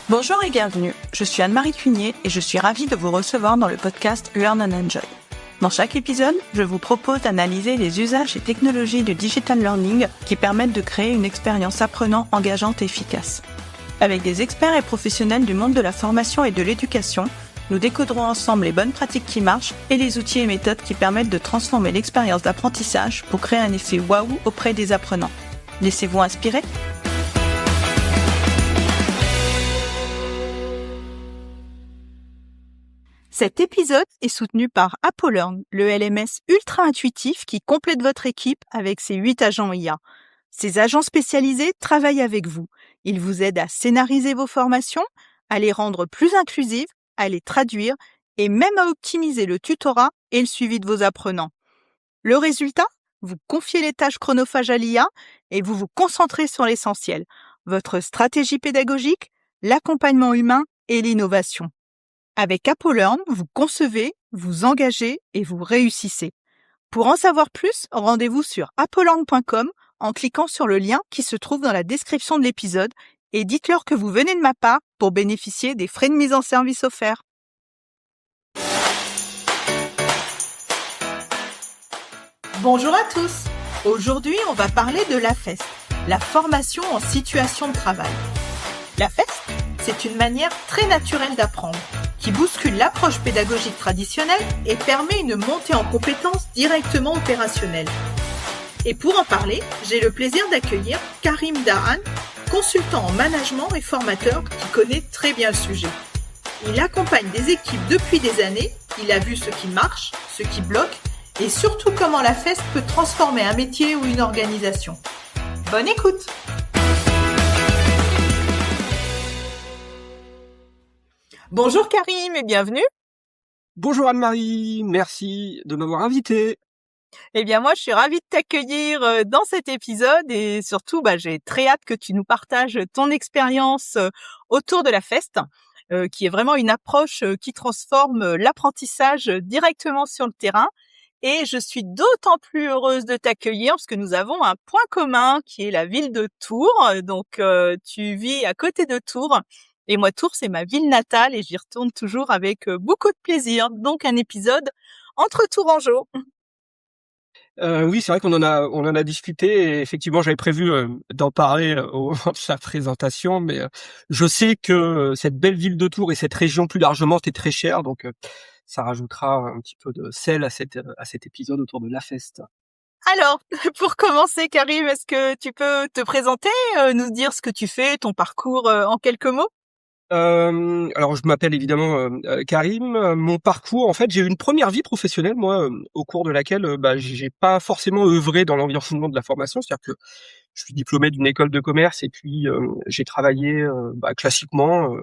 Bonjour et bienvenue, je suis Anne-Marie Cunier et je suis ravie de vous recevoir dans le podcast Learn and Enjoy. Dans chaque épisode, je vous propose d'analyser les usages et technologies du digital learning qui permettent de créer une expérience apprenant engageante et efficace. Avec des experts et professionnels du monde de la formation et de l'éducation, nous décoderons ensemble les bonnes pratiques qui marchent et les outils et méthodes qui permettent de transformer l'expérience d'apprentissage pour créer un effet waouh auprès des apprenants. Laissez-vous inspirer. Cet épisode est soutenu par AppleLearn, le LMS ultra intuitif qui complète votre équipe avec ses 8 agents IA. Ces agents spécialisés travaillent avec vous. Ils vous aident à scénariser vos formations, à les rendre plus inclusives, à les traduire et même à optimiser le tutorat et le suivi de vos apprenants. Le résultat ? Vous confiez les tâches chronophages à l'IA et vous vous concentrez sur l'essentiel, votre stratégie pédagogique, l'accompagnement humain et l'innovation. Avec AppleLearn, vous concevez, vous engagez et vous réussissez. Pour en savoir plus, rendez-vous sur applelearn.com en cliquant sur le lien qui se trouve dans la description de l'épisode et dites-leur que vous venez de ma part pour bénéficier des frais de mise en service offerts. Bonjour à tous. Aujourd'hui, on va parler de la FEST, la formation en situation de travail. La FEST, c'est une manière très naturelle d'apprendre, qui bouscule l'approche pédagogique traditionnelle et permet une montée en compétences directement opérationnelle. Et pour en parler, j'ai le plaisir d'accueillir Karim Dahan, consultant en management et formateur qui connaît très bien le sujet. Il accompagne des équipes depuis des années, il a vu ce qui marche, ce qui bloque et surtout comment la FEST peut transformer un métier ou une organisation. Bonne écoute! Bonjour Karim et bienvenue. Bonjour Anne-Marie, merci de m'avoir invité. Eh bien moi je suis ravie de t'accueillir dans cet épisode et surtout j'ai très hâte que tu nous partages ton expérience autour de la FEST, qui est vraiment une approche qui transforme l'apprentissage directement sur le terrain. Et je suis d'autant plus heureuse de t'accueillir parce que nous avons un point commun qui est la ville de Tours. Donc tu vis à côté de Tours. Et moi, Tours, c'est ma ville natale et j'y retourne toujours avec beaucoup de plaisir. Donc, un épisode entre Tourangeaux. Oui, c'est vrai qu'on en a discuté et effectivement, j'avais prévu d'en parler au moment de sa présentation, mais je sais que cette belle ville de Tours et cette région plus largement, c'est très cher, donc ça rajoutera un petit peu de sel à cet épisode autour de la FEST. Alors, pour commencer, Karim, est-ce que tu peux te présenter, nous dire ce que tu fais, ton parcours en quelques mots ? Alors je m'appelle évidemment Karim. Mon parcours, en fait, j'ai eu une première vie professionnelle, moi, au cours de laquelle j'ai pas forcément œuvré dans l'environnement de la formation, c'est-à-dire que je suis diplômé d'une école de commerce et puis j'ai travaillé classiquement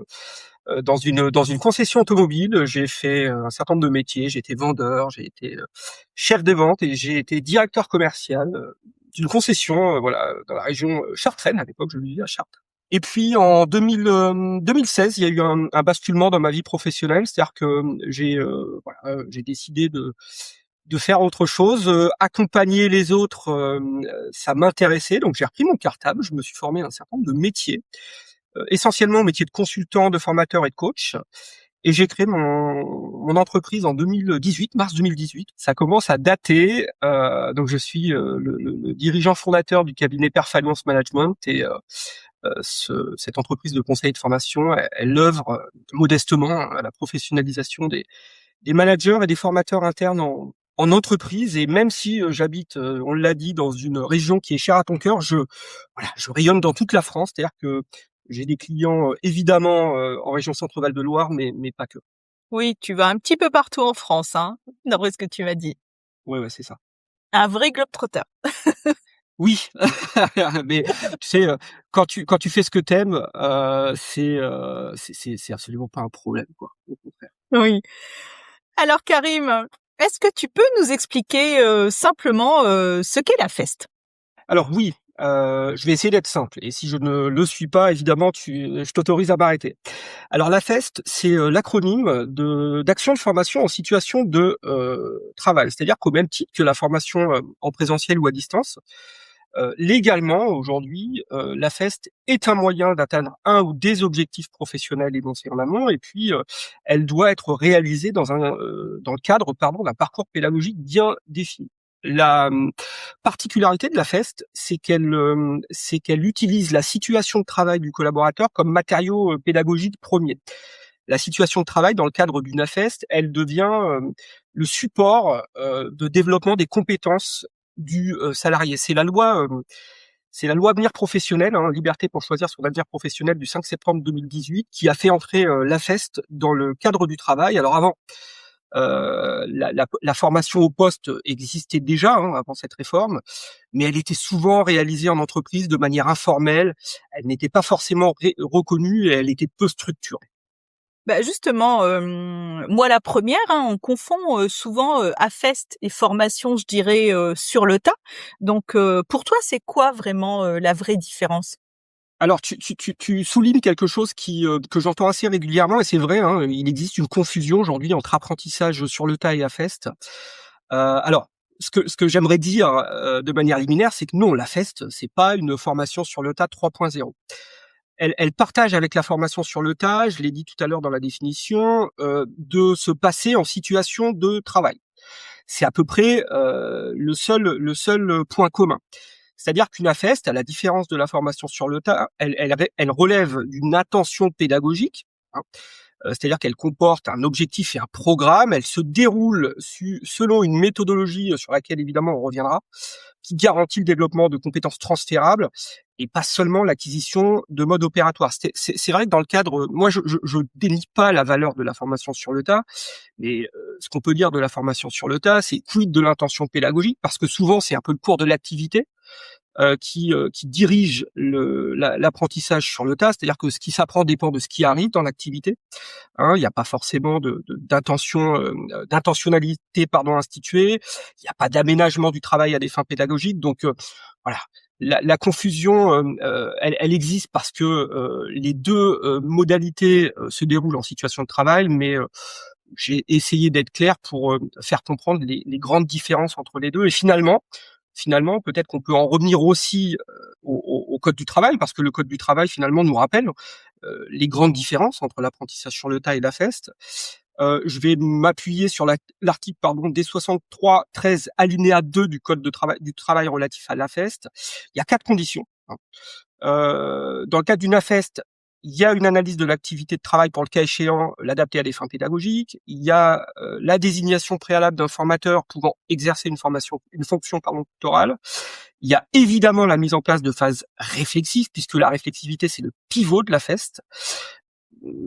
dans une concession automobile. J'ai fait un certain nombre de métiers. J'ai été vendeur, j'ai été chef des ventes et j'ai été directeur commercial d'une concession, dans la région Chartraine. À l'époque, je vivais à Chartres. Et puis en 2016, il y a eu un basculement dans ma vie professionnelle, c'est-à-dire que j'ai décidé de faire autre chose, accompagner les autres, ça m'intéressait, donc j'ai repris mon cartable, je me suis formé à un certain nombre de métiers, essentiellement au métier de consultant, de formateur et de coach. Et j'ai créé mon entreprise en 2018, mars 2018. Ça commence à dater. Donc je suis le dirigeant fondateur du cabinet Performance Management et cette entreprise de conseil et de formation, elle œuvre modestement à la professionnalisation des managers et des formateurs internes en entreprise. Et même si j'habite, on l'a dit, dans une région qui est chère à ton cœur, je rayonne dans toute la France. C'est-à-dire que j'ai des clients évidemment en région Centre-Val de Loire, mais pas que. Oui, tu vas un petit peu partout en France, d'après ce que tu m'as dit. Ouais, c'est ça. Un vrai globe-trotter. Oui, mais tu sais, quand tu fais ce que t'aimes, c'est absolument pas un problème, quoi. Au contraire. Oui. Alors Karim, est-ce que tu peux nous expliquer simplement ce qu'est la FEST ? Alors oui, je vais essayer d'être simple. Et si je ne le suis pas, évidemment, je t'autorise à m'arrêter. Alors la FEST, c'est l'acronyme d'action de formation en situation de travail. C'est-à-dire qu'au même titre que la formation en présentiel ou à distance, Légalement, aujourd'hui, la FEST est un moyen d'atteindre un ou des objectifs professionnels énoncés en amont, et puis elle doit être réalisée dans le cadre, d'un parcours pédagogique bien défini. La particularité de la FEST, c'est qu'elle utilise la situation de travail du collaborateur comme matériau pédagogique premier. La situation de travail, dans le cadre d'une AFEST, elle devient le support de développement des compétences du salarié. C'est la loi Avenir professionnel, Liberté pour choisir son avenir professionnel, du 5 septembre 2018, qui a fait entrer l'AFEST dans le cadre du travail. Alors avant, la formation au poste existait déjà avant cette réforme, mais elle était souvent réalisée en entreprise de manière informelle. Elle n'était pas forcément reconnue et elle était peu structurée. Bah, justement, moi la première, on confond, souvent, AFEST et formation, je dirais, sur le tas. Donc, pour toi, c'est quoi vraiment, la vraie différence? Alors tu soulignes quelque chose que j'entends assez régulièrement, et c'est vrai, il existe une confusion aujourd'hui entre apprentissage sur le tas et AFEST. Alors ce que j'aimerais dire, de manière liminaire, c'est que non, l'AFEST, c'est pas une formation sur le tas 3.0. Elle partage avec la formation sur le tas, je l'ai dit tout à l'heure dans la définition, de se passer en situation de travail. C'est à peu près le seul point commun. C'est-à-dire qu'une AFEST, à la différence de la formation sur le tas, elle relève d'une intention pédagogique, hein, c'est-à-dire qu'elle comporte un objectif et un programme. Elle se déroule selon une méthodologie sur laquelle évidemment on reviendra, qui garantit le développement de compétences transférables et pas seulement l'acquisition de modes opératoires. C'est vrai que dans le cadre, moi je dénie pas la valeur de la formation sur le tas, mais ce qu'on peut dire de la formation sur le tas, c'est quid de l'intention pédagogique, parce que souvent c'est un peu le cours de l'activité qui dirige l'apprentissage sur le tas, c'est-à-dire que ce qui s'apprend dépend de ce qui arrive dans l'activité. Il n'y a pas forcément d'intentionnalité instituée. Il n'y a pas d'aménagement du travail à des fins pédagogiques. Donc voilà, la confusion, elle existe parce que les deux modalités se déroulent en situation de travail, mais j'ai essayé d'être clair pour faire comprendre les grandes différences entre les deux. Et finalement, peut-être qu'on peut en revenir aussi au code du travail, parce que le code du travail finalement nous rappelle les grandes différences entre l'apprentissage sur le tas et la FEST. Je vais m'appuyer sur l'article D63-13 alinéa 2 du code du travail relatif à la FEST. Il y a 4 conditions. Dans le cadre d'une AFEST, il y a une analyse de l'activité de travail pour le cas échéant, l'adapter à des fins pédagogiques. Il y a la désignation préalable d'un formateur pouvant exercer une fonction tutorale. Il y a évidemment la mise en place de phases réflexives, puisque la réflexivité, c'est le pivot de la FEST.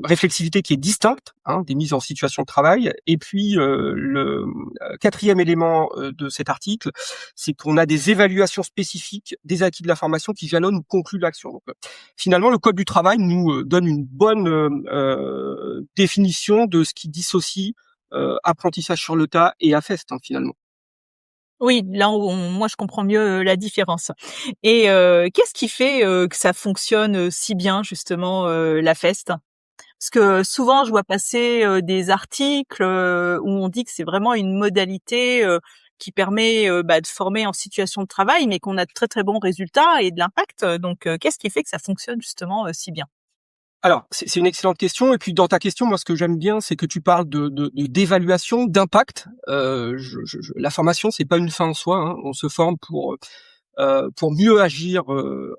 Réflexivité qui est distincte des mises en situation de travail. Et puis le quatrième élément de cet article, c'est qu'on a des évaluations spécifiques des acquis de la formation qui jalonnent ou concluent l'action. Donc finalement, le code du travail nous donne une bonne définition de ce qui dissocie apprentissage sur le tas et AFEST finalement. Oui, là, moi, je comprends mieux, la différence. Et qu'est-ce qui fait, que ça fonctionne, si bien justement, l'AFEST? Parce que souvent, je vois passer, des articles, où on dit que c'est vraiment une modalité, qui permet, de former en situation de travail, mais qu'on a de très, très bons résultats et de l'impact. Donc, qu'est-ce qui fait que ça fonctionne justement, si bien? Alors, c'est une excellente question. Et puis dans ta question, moi, ce que j'aime bien, c'est que tu parles d'évaluation, d'impact. La formation, c'est pas une fin en soi. On se forme pour mieux agir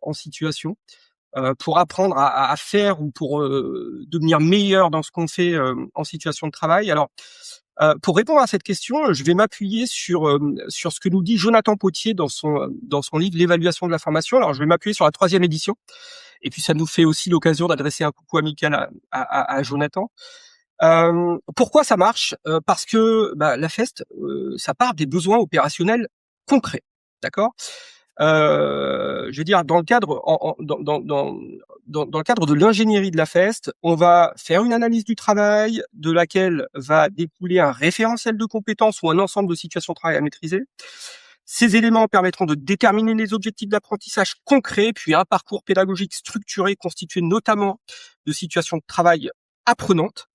en situation, pour apprendre à faire, ou pour devenir meilleur dans ce qu'on fait en situation de travail. Alors, pour répondre à cette question, je vais m'appuyer sur ce que nous dit Jonathan Potier dans son livre L'évaluation de la formation. Alors, je vais m'appuyer sur la 3e édition. Et puis ça nous fait aussi l'occasion d'adresser un coucou amical à Jonathan. Pourquoi ça marche? Parce que la FEST, ça part des besoins opérationnels concrets, d'accord? Je veux dire, dans le cadre dans le cadre de l'ingénierie de la FEST, on va faire une analyse du travail, de laquelle va découler un référentiel de compétences ou un ensemble de situations de travail à maîtriser. Ces éléments permettront de déterminer les objectifs d'apprentissage concrets, puis un parcours pédagogique structuré constitué notamment de situations de travail apprenante.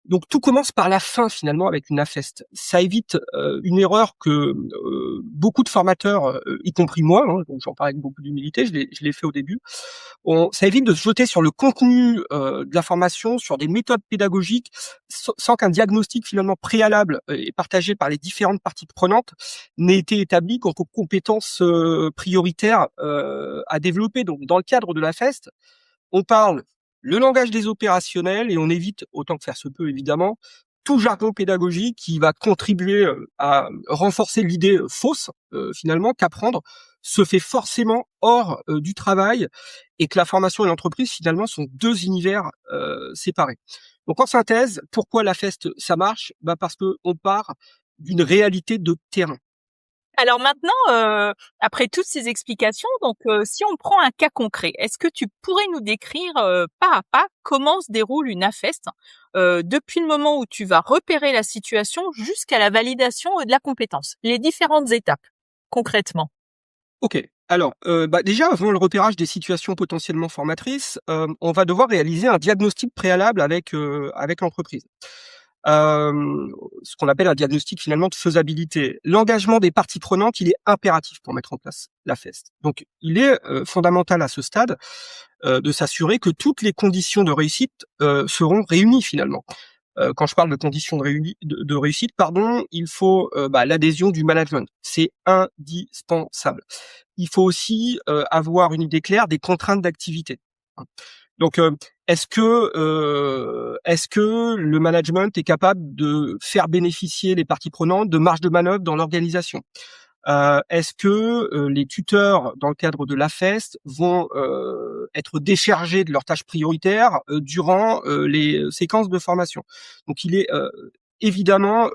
Donc tout commence par la fin finalement avec une AFEST. Ça évite une erreur que beaucoup de formateurs, y compris moi, donc j'en parle avec beaucoup d'humilité, je l'ai fait au début. Ça évite de se jeter sur le contenu de la formation, sur des méthodes pédagogiques, sans qu'un diagnostic finalement préalable et partagé par les différentes parties prenantes n'ait été établi quant aux compétences prioritaires à développer. Donc dans le cadre de l'AFEST, on parle le langage des opérationnels et on évite, autant que faire se peut évidemment, tout jargon pédagogique qui va contribuer à renforcer l'idée fausse finalement qu'apprendre se fait forcément hors du travail et que la formation et l'entreprise finalement sont deux univers séparés. Donc en synthèse, pourquoi la FEST ça marche ? Parce que on part d'une réalité de terrain. Alors maintenant, après toutes ces explications, donc si on prend un cas concret, est-ce que tu pourrais nous décrire pas à pas comment se déroule une AFEST depuis le moment où tu vas repérer la situation jusqu'à la validation de la compétence, les différentes étapes concrètement? Ok. Alors, déjà, avant le repérage des situations potentiellement formatrices, on va devoir réaliser un diagnostic préalable avec l'entreprise. Ce qu'on appelle un diagnostic finalement de faisabilité. L'engagement des parties prenantes, il est impératif pour mettre en place la FEST. Donc, il est fondamental à ce stade de s'assurer que toutes les conditions de réussite seront réunies finalement. Quand je parle de conditions de réussite, il faut l'adhésion du management. C'est indispensable. Il faut aussi avoir une idée claire des contraintes d'activité. Donc, est-ce que le management est capable de faire bénéficier les parties prenantes de marge de manœuvre dans l'organisation ? Est-ce que les tuteurs, dans le cadre de l'AFEST, vont être déchargés de leurs tâches prioritaires durant les séquences de formation ? Donc, il est évidemment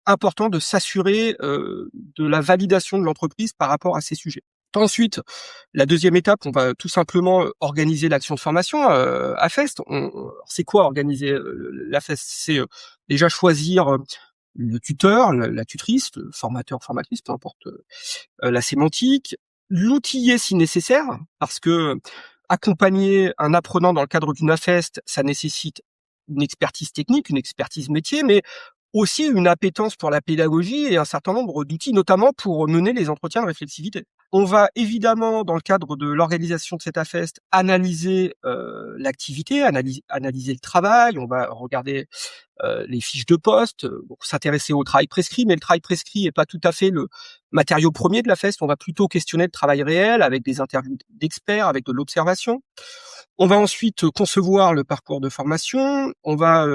important de s'assurer de la validation de l'entreprise par rapport à ces sujets. Ensuite, la deuxième étape, on va tout simplement organiser l'action de formation AFEST. C'est quoi organiser l'AFEST ? C'est déjà choisir le tuteur, la tutrice, le formateur, formatrice, peu importe la sémantique, l'outiller si nécessaire, parce que accompagner un apprenant dans le cadre d'une AFEST, ça nécessite une expertise technique, une expertise métier, mais aussi une appétence pour la pédagogie et un certain nombre d'outils, notamment pour mener les entretiens de réflexivité. On va évidemment, dans le cadre de l'organisation de cette AFEST, analyser l'activité, analyser le travail, on va regarder les fiches de poste, s'intéresser au travail prescrit, mais le travail prescrit n'est pas tout à fait le matériau premier de la FEST, on va plutôt questionner le travail réel avec des interviews d'experts, avec de l'observation. On va ensuite concevoir le parcours de formation, on va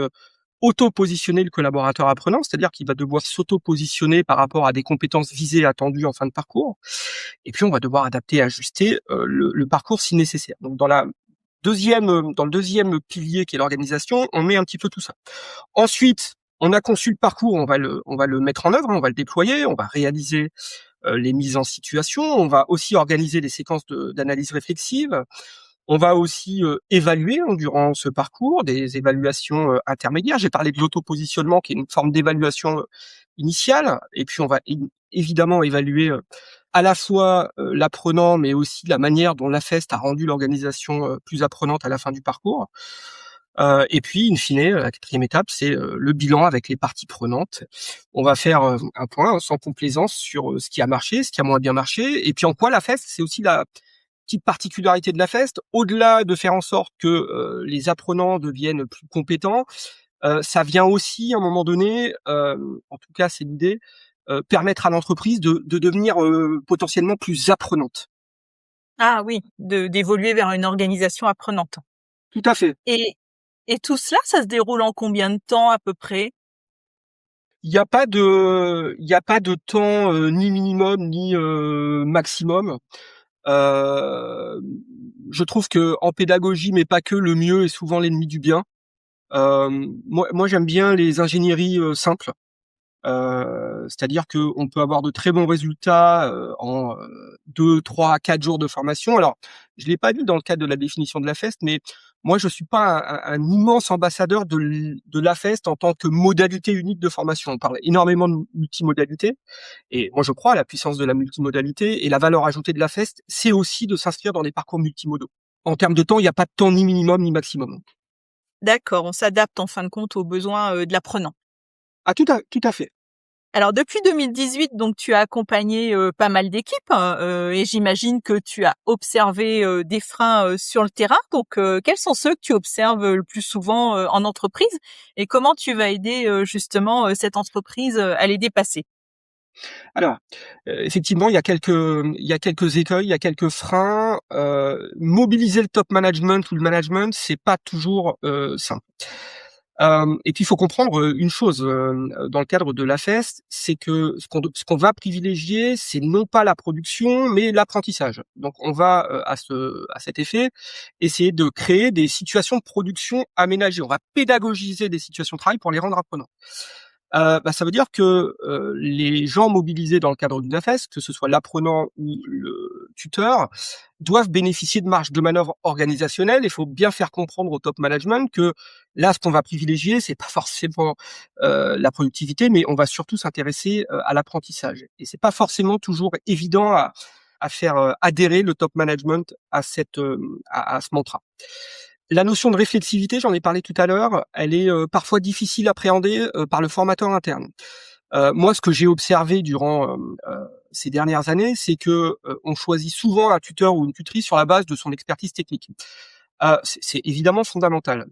auto-positionner le collaborateur apprenant, c'est-à-dire qu'il va devoir s'auto-positionner par rapport à des compétences visées attendues en fin de parcours. Et puis, on va devoir adapter et ajuster le parcours si nécessaire. Donc, dans le deuxième pilier qui est l'organisation, on met un petit peu tout ça. Ensuite, on a conçu le parcours, on va le mettre en œuvre, on va le déployer, on va réaliser les mises en situation, on va aussi organiser des séquences d'analyse réflexive. On va aussi évaluer durant ce parcours des évaluations intermédiaires. J'ai parlé de l'auto-positionnement qui est une forme d'évaluation initiale. Et puis on va évidemment évaluer à la fois l'apprenant, mais aussi la manière dont l'AFEST a rendu l'organisation plus apprenante à la fin du parcours. Et puis, in fine, la quatrième étape, c'est le bilan avec les parties prenantes. On va faire un point sans complaisance sur ce qui a marché, ce qui a moins bien marché, et puis en quoi l'AFEST, c'est aussi la petite particularité de la FEST, au-delà de faire en sorte que les apprenants deviennent plus compétents, ça vient aussi à un moment donné, en tout cas c'est l'idée, permettre à l'entreprise de devenir potentiellement plus apprenante. Ah oui, d'évoluer vers une organisation apprenante. Tout à fait. Et tout cela, ça se déroule en combien de temps à peu près ? Il n'y a pas de temps ni minimum ni maximum. Je trouve que en pédagogie, mais pas que, le mieux est souvent l'ennemi du bien. Moi, j'aime bien les ingénieries simples. C'est-à-dire que on peut avoir de très bons résultats en 2, 3, 4 jours de formation. Alors, je l'ai pas dit dans le cadre de la définition de la FEST, mais moi, je suis pas un immense ambassadeur de la FEST en tant que modalité unique de formation. On parle énormément de multimodalité, et moi, je crois à la puissance de la multimodalité, et la valeur ajoutée de la FEST, c'est aussi de s'inscrire dans des parcours multimodaux. En termes de temps, il n'y a pas de temps ni minimum ni maximum. D'accord, on s'adapte en fin de compte aux besoins, de l'apprenant. Ah tout à fait. Alors depuis 2018, donc tu as accompagné, pas mal d'équipes, hein, et j'imagine que tu as observé, des freins, sur le terrain. Donc, quels sont ceux que tu observes, le plus souvent, en entreprise? Et comment tu vas aider, justement, cette entreprise, à les dépasser? Alors, effectivement, il y a quelques écueils, il y a quelques freins. Mobiliser le top management ou le management, c'est pas toujours, simple. Et puis il faut comprendre, une chose, dans le cadre de la FEST, c'est que ce qu'on va privilégier, c'est non pas la production, mais l'apprentissage. Donc on va, à cet effet, essayer de créer des situations de production aménagées. On va pédagogiser des situations de travail pour les rendre apprenantes. Ça veut dire que, les gens mobilisés dans le cadre d'une AFES, que ce soit l'apprenant ou le tuteur, doivent bénéficier de marge de manœuvre organisationnelle. Il faut bien faire comprendre au top management que là, ce qu'on va privilégier, c'est pas forcément, la productivité, mais on va surtout s'intéresser, à l'apprentissage. Et c'est pas forcément toujours évident à faire, adhérer le top management à à ce mantra. La notion de réflexivité, j'en ai parlé tout à l'heure, elle est, parfois difficile à appréhender, par le formateur interne. Moi, ce que j'ai observé durant, ces dernières années, c'est que, on choisit souvent un tuteur ou une tutrice sur la base de son expertise technique. C'est évidemment fondamental.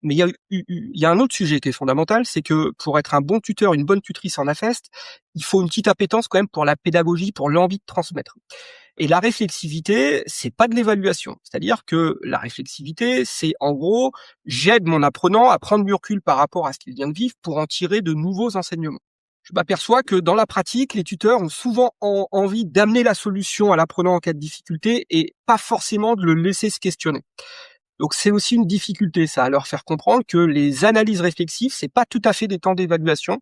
Mais il y a un autre sujet qui est fondamental, c'est que pour être un bon tuteur, une bonne tutrice en AFEST, il faut une petite appétence quand même pour la pédagogie, pour l'envie de transmettre. Et la réflexivité, c'est pas de l'évaluation. C'est-à-dire que la réflexivité, c'est en gros, j'aide mon apprenant à prendre du recul par rapport à ce qu'il vient de vivre pour en tirer de nouveaux enseignements. Je m'aperçois que dans la pratique, les tuteurs ont souvent envie d'amener la solution à l'apprenant en cas de difficulté et pas forcément de le laisser se questionner. Donc c'est aussi une difficulté, ça, à leur faire comprendre que les analyses réflexives, c'est pas tout à fait des temps d'évaluation,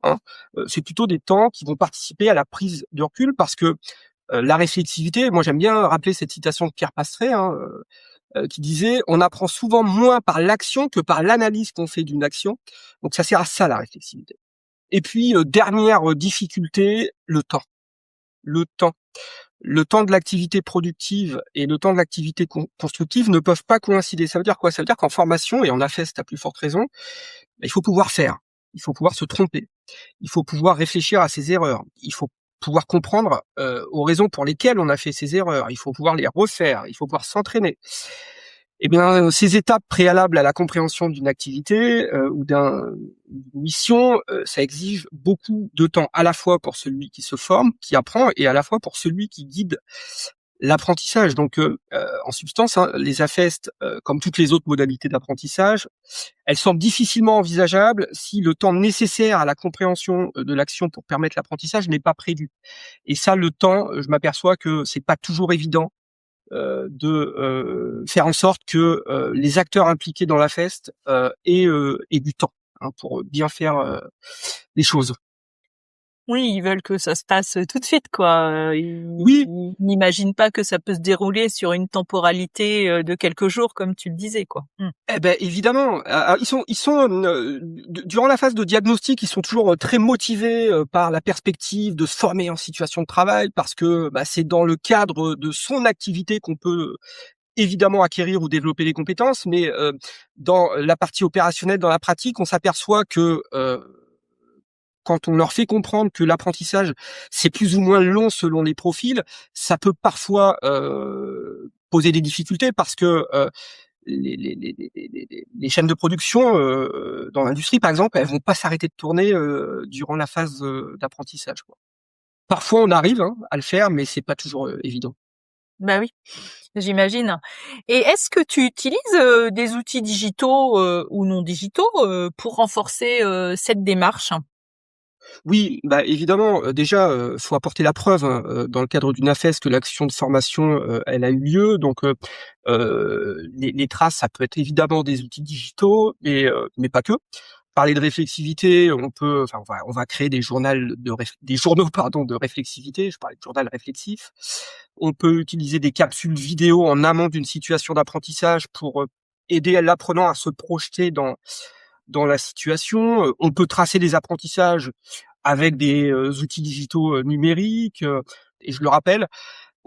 hein. C'est plutôt des temps qui vont participer à la prise de recul parce que la réflexivité, moi j'aime bien rappeler cette citation de Pierre Pastré, hein, qui disait: «On apprend souvent moins par l'action que par l'analyse qu'on fait d'une action». Donc ça sert à ça la réflexivité. Et puis, dernière, difficulté, le temps. Le temps. Le temps de l'activité productive et le temps de l'activité constructive ne peuvent pas coïncider. Ça veut dire quoi? Ça veut dire qu'en formation, et en AFEST à plus forte raison, il faut pouvoir faire, il faut pouvoir se tromper, il faut pouvoir réfléchir à ses erreurs, il faut pouvoir comprendre, aux raisons pour lesquelles on a fait ces erreurs, il faut pouvoir les refaire, il faut pouvoir s'entraîner. Eh bien, ces étapes préalables à la compréhension d'une activité, ou d'une mission, ça exige beaucoup de temps, à la fois pour celui qui se forme, qui apprend, et à la fois pour celui qui guide l'apprentissage. Donc, en substance, hein, les AFEST, comme toutes les autres modalités d'apprentissage, elles semblent difficilement envisageables si le temps nécessaire à la compréhension, de l'action pour permettre l'apprentissage n'est pas prévu. Et ça, le temps, je m'aperçois que c'est pas toujours évident, de, faire en sorte que, les acteurs impliqués dans la feste, aient du temps, hein, pour bien faire, les choses. Oui, ils veulent que ça se passe, tout de suite, quoi. Oui, Ils n'imaginent pas que ça peut se dérouler sur une temporalité, de quelques jours, comme tu le disais, quoi. Mmh. eh ben évidemment, ils sont, durant la phase de diagnostic, ils sont toujours, très motivés, par la perspective de se former en situation de travail parce que, bah, c'est dans le cadre de son activité qu'on peut évidemment acquérir ou développer les compétences, mais, dans la partie opérationnelle, dans la pratique, on s'aperçoit que, quand on leur fait comprendre que l'apprentissage, c'est plus ou moins long selon les profils, ça peut parfois, poser des difficultés parce que, les chaînes de production, dans l'industrie, par exemple, elles vont pas s'arrêter de tourner, durant la phase, d'apprentissage, quoi. Parfois, on arrive, hein, à le faire, mais c'est pas toujours, évident. Bah oui, j'imagine. Et est-ce que tu utilises, des outils digitaux, ou non digitaux, pour renforcer, cette démarche? Oui, bah, évidemment, déjà, faut apporter la preuve, hein, dans le cadre d'une AFES que l'action de formation, elle a eu lieu. Donc, les traces, ça peut être évidemment des outils digitaux, mais pas que. Parler de réflexivité, on va créer des journaux pardon, de réflexivité. Je parlais de journal réflexif. On peut utiliser des capsules vidéo en amont d'une situation d'apprentissage pour, aider l'apprenant à se projeter dans la situation. On peut tracer les apprentissages avec des, outils digitaux, numériques, et je le rappelle,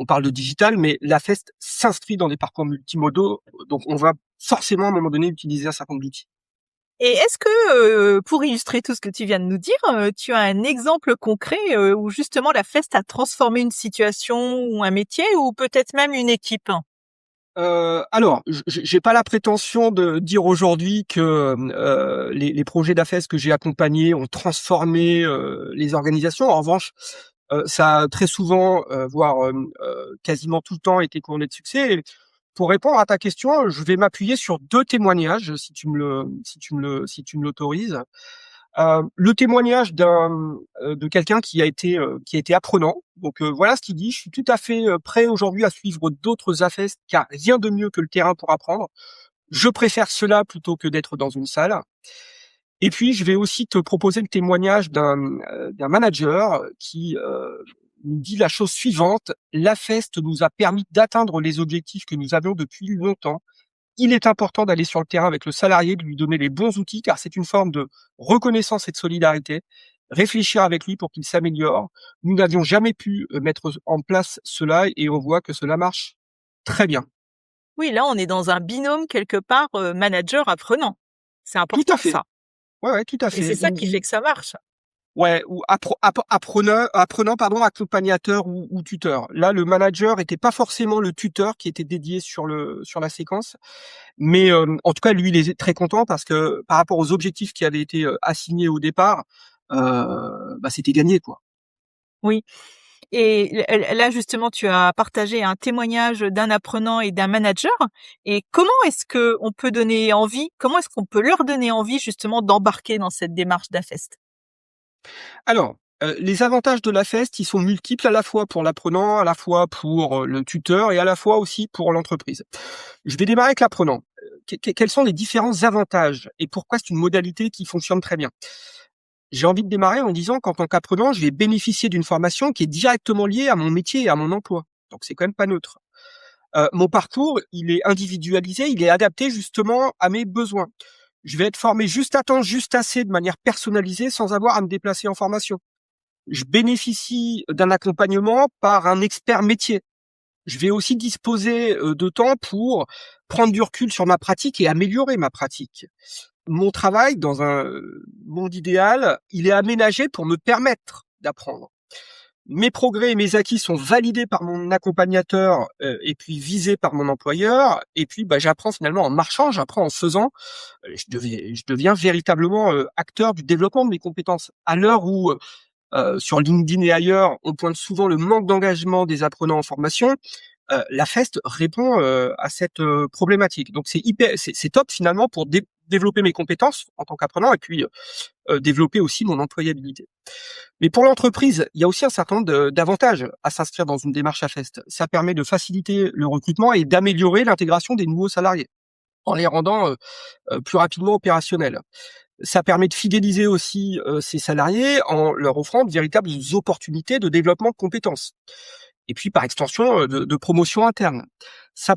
on parle de digital, mais la FEST s'inscrit dans des parcours multimodaux, donc on va forcément à un moment donné utiliser un certain nombre d'outils. Et est-ce que, pour illustrer tout ce que tu viens de nous dire, tu as un exemple concret, où justement la FEST a transformé une situation ou un métier ou peut-être même une équipe? Alors, j'ai pas la prétention de dire aujourd'hui que les projets d'AFES que j'ai accompagnés ont transformé les organisations. En revanche, ça a très souvent, voire quasiment tout le temps, été couronné de succès. Et pour répondre à ta question, je vais m'appuyer sur 2 témoignages, si tu me l'autorises. Le témoignage de quelqu'un qui a été apprenant. Donc voilà ce qu'il dit: «Je suis tout à fait prêt aujourd'hui à suivre d'autres AFES, car rien de mieux que le terrain pour apprendre. Je préfère cela plutôt que d'être dans une salle». Et puis je vais aussi te proposer le témoignage d'un manager qui nous dit la chose suivante: «L'AFEST nous a permis d'atteindre les objectifs que nous avions depuis longtemps. Il est important d'aller sur le terrain avec le salarié, de lui donner les bons outils, car c'est une forme de reconnaissance et de solidarité. Réfléchir avec lui pour qu'il s'améliore. Nous n'avions jamais pu mettre en place cela et on voit que cela marche très bien». Oui, là, on est dans un binôme quelque part, manager-apprenant. C'est Tout important à fait. ça Ouais, ouais, tout à et fait. c'est ça qui fait que ça marche. Ouais, ou apprenant, pardon, accompagnateur ou tuteur. Là, le manager était pas forcément le tuteur qui était dédié sur la séquence, mais en tout cas, lui, il est très content parce que par rapport aux objectifs qui avaient été assignés au départ, bah, c'était gagné, quoi. Oui. Et là, justement, tu as partagé un témoignage d'un apprenant et d'un manager. Et comment est-ce qu'on peut leur donner envie, justement, d'embarquer dans cette démarche d'AFEST? Alors, les avantages de la FEST, ils sont multiples, à la fois pour l'apprenant, à la fois pour le tuteur et à la fois aussi pour l'entreprise. Je vais démarrer avec l'apprenant. Quels sont les différents avantages et pourquoi c'est une modalité qui fonctionne très bien? J'ai envie de démarrer en disant qu'en tant qu'apprenant, je vais bénéficier d'une formation qui est directement liée à mon métier et à mon emploi. Donc c'est quand même pas neutre. Mon parcours, il est individualisé, il est adapté justement à mes besoins. Je vais être formé juste à temps, juste assez, de manière personnalisée, sans avoir à me déplacer en formation. Je bénéficie d'un accompagnement par un expert métier. Je vais aussi disposer de temps pour prendre du recul sur ma pratique et améliorer ma pratique. Mon travail, dans un monde idéal, il est aménagé pour me permettre d'apprendre. Mes progrès et mes acquis sont validés par mon accompagnateur et puis visés par mon employeur. Et puis, bah, j'apprends finalement en marchant, j'apprends en faisant. Je deviens véritablement acteur du développement de mes compétences. À l'heure où sur LinkedIn et ailleurs, on pointe souvent le manque d'engagement des apprenants en formation, la FEST répond à cette problématique. Donc c'est top finalement pour développer mes compétences en tant qu'apprenant et puis développer aussi mon employabilité. Mais pour l'entreprise, il y a aussi un certain nombre d'avantages à s'inscrire dans une démarche à FEST. Ça permet de faciliter le recrutement et d'améliorer l'intégration des nouveaux salariés en les rendant plus rapidement opérationnels. Ça permet de fidéliser aussi ces salariés en leur offrant de véritables opportunités de développement de compétences. Et puis par extension de promotion interne. Ça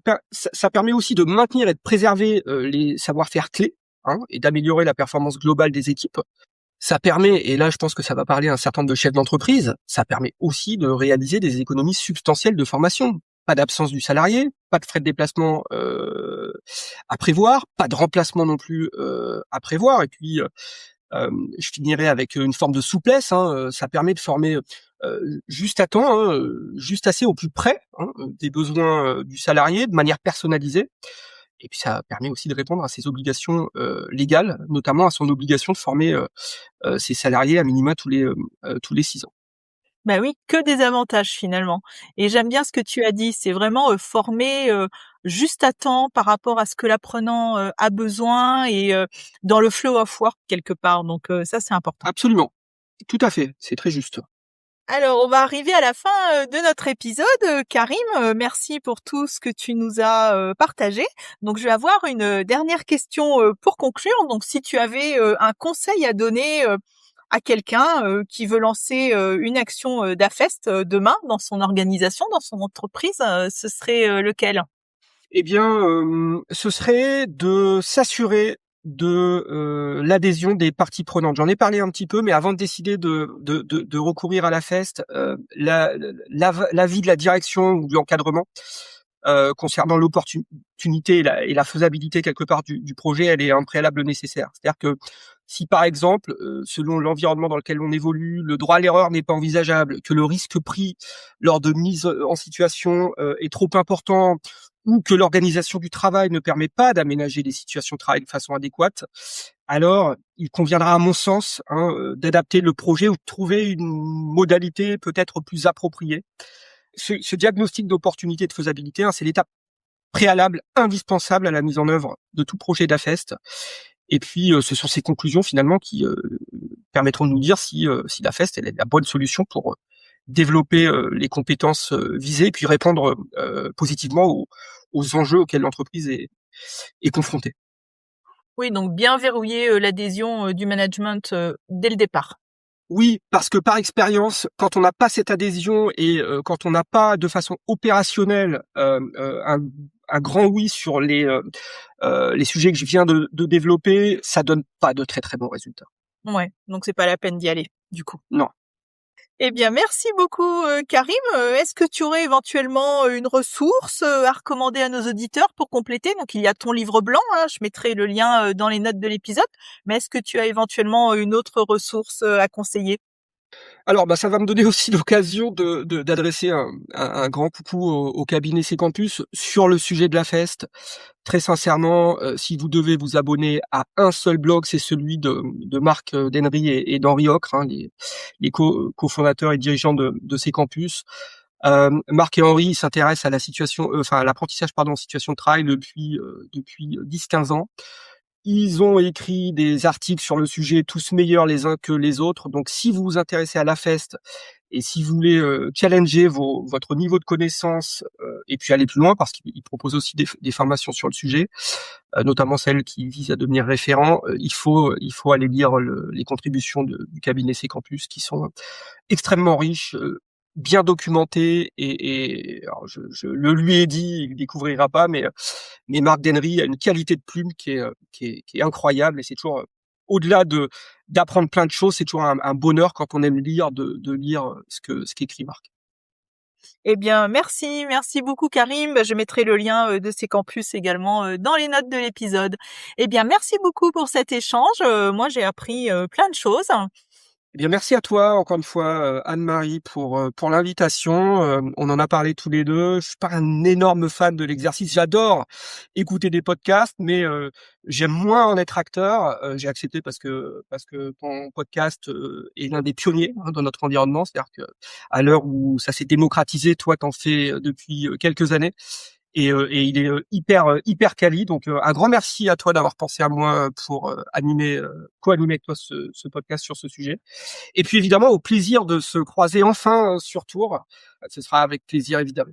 permet aussi de maintenir et de préserver les savoir-faire clés, hein, et d'améliorer la performance globale des équipes. Ça permet, et là je pense que ça va parler à un certain nombre de chefs d'entreprise, ça permet aussi de réaliser des économies substantielles de formation. Pas d'absence du salarié, pas de frais de déplacement à prévoir, pas de remplacement non plus à prévoir. Et puis je finirai avec une forme de souplesse, hein, ça permet de former juste à temps, hein, juste assez au plus près, hein, des besoins du salarié, de manière personnalisée. Et puis ça permet aussi de répondre à ses obligations légales, notamment à son obligation de former ses salariés à minima tous les 6 ans. Bah oui, que des avantages finalement. Et j'aime bien ce que tu as dit, c'est vraiment, former, juste à temps par rapport à ce que l'apprenant, a besoin et dans le flow of work quelque part, donc ça c'est important. Absolument, tout à fait, c'est très juste. Alors on va arriver à la fin, de notre épisode, Karim, merci pour tout ce que tu nous as, partagé. Donc je vais avoir une, dernière question, pour conclure. Donc si tu avais, un conseil à donner, à quelqu'un, qui veut lancer, une action, d'AFEST, demain dans son organisation, dans son entreprise, ce serait, lequel? Eh bien, ce serait de s'assurer de l'adhésion des parties prenantes. J'en ai parlé un petit peu, mais avant de décider de recourir à la FEST, l'avis de la direction ou de l'encadrement concernant l'opportunité et la faisabilité quelque part du projet, elle est un préalable nécessaire. C'est-à-dire que si par exemple, selon l'environnement dans lequel on évolue, le droit à l'erreur n'est pas envisageable, que le risque pris lors de mise en situation est trop important, ou que l'organisation du travail ne permet pas d'aménager les situations de travail de façon adéquate, alors il conviendra à mon sens d'adapter le projet ou de trouver une modalité peut-être plus appropriée. Ce diagnostic d'opportunité et de faisabilité, c'est l'étape préalable indispensable à la mise en œuvre de tout projet d'AFEST. Et puis, ce sont ces conclusions finalement qui permettront de nous dire si l'AFEST est la bonne solution pour développer les compétences visées et puis répondre positivement aux enjeux auxquels l'entreprise est confrontée. Oui, donc bien verrouiller l'adhésion du management dès le départ. Oui, parce que par expérience, quand on n'a pas cette adhésion et quand on n'a pas de façon opérationnelle un grand oui sur les sujets que je viens de développer, ça donne pas de très très bons résultats. Ouais, donc c'est pas la peine d'y aller, du coup. Non. Eh bien, merci beaucoup, Karim. Est-ce que tu aurais éventuellement une ressource à recommander à nos auditeurs pour compléter? Donc, il y a ton livre blanc, je mettrai le lien dans les notes de l'épisode. Mais est-ce que tu as éventuellement une autre ressource à conseiller? Alors, ça va me donner aussi l'occasion d'adresser un grand coucou au cabinet C-Campus sur le sujet de la FEST. Très sincèrement, si vous devez vous abonner à un seul blog, c'est celui de Marc Dennery et d'Henri Ocre, les cofondateurs et dirigeants de C-Campus. Marc et Henri s'intéressent à la situation, à l'apprentissage en situation de travail depuis 10-15 ans. Ils ont écrit des articles sur le sujet, tous meilleurs les uns que les autres. Donc, si vous vous intéressez à la FEST et si vous voulez challenger votre niveau de connaissance et puis aller plus loin, parce qu'ils proposent aussi des formations sur le sujet, notamment celles qui visent à devenir référent, il faut aller lire les contributions du cabinet C-Campus qui sont extrêmement riches, bien documentées et alors je le lui ai dit, il découvrira pas, mais Marc Dennery a une qualité de plume qui est incroyable et c'est toujours au-delà d'apprendre plein de choses, c'est toujours un bonheur quand on aime lire de lire ce qu'écrit Marc. Eh bien, merci beaucoup, Karim. Je mettrai le lien de C-Campus également dans les notes de l'épisode. Eh bien, merci beaucoup pour cet échange. Moi, j'ai appris plein de choses. Eh bien, merci à toi, encore une fois, Anne-Marie, pour l'invitation. On en a parlé tous les deux. Je suis pas un énorme fan de l'exercice. J'adore écouter des podcasts, mais j'aime moins en être acteur. J'ai accepté parce que ton podcast est l'un des pionniers dans notre environnement. C'est-à-dire que à l'heure où ça s'est démocratisé, toi, t'en fais depuis quelques années. Et il est hyper quali. Donc un grand merci à toi d'avoir pensé à moi pour co-animer avec toi ce podcast sur ce sujet. Et puis évidemment au plaisir de se croiser enfin sur Tours. Ce sera avec plaisir évidemment.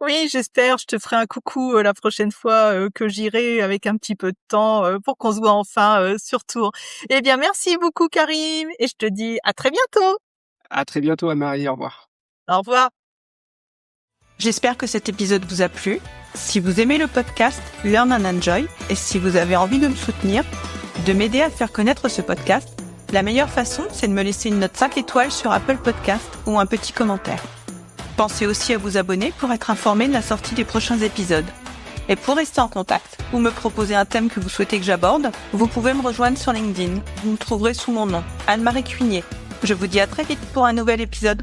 Oui, j'espère. Je te ferai un coucou la prochaine fois que j'irai avec un petit peu de temps pour qu'on se voit enfin sur Tours. Eh bien, merci beaucoup, Karim. Et je te dis à très bientôt. À très bientôt, Anne-Marie. Au revoir. Au revoir. J'espère que cet épisode vous a plu. Si vous aimez le podcast Learn and Enjoy et si vous avez envie de me soutenir, de m'aider à faire connaître ce podcast, la meilleure façon, c'est de me laisser une note 5 étoiles sur Apple Podcast ou un petit commentaire. Pensez aussi à vous abonner pour être informé de la sortie des prochains épisodes. Et pour rester en contact ou me proposer un thème que vous souhaitez que j'aborde, vous pouvez me rejoindre sur LinkedIn. Vous me trouverez sous mon nom, Anne-Marie Cuinier. Je vous dis à très vite pour un nouvel épisode.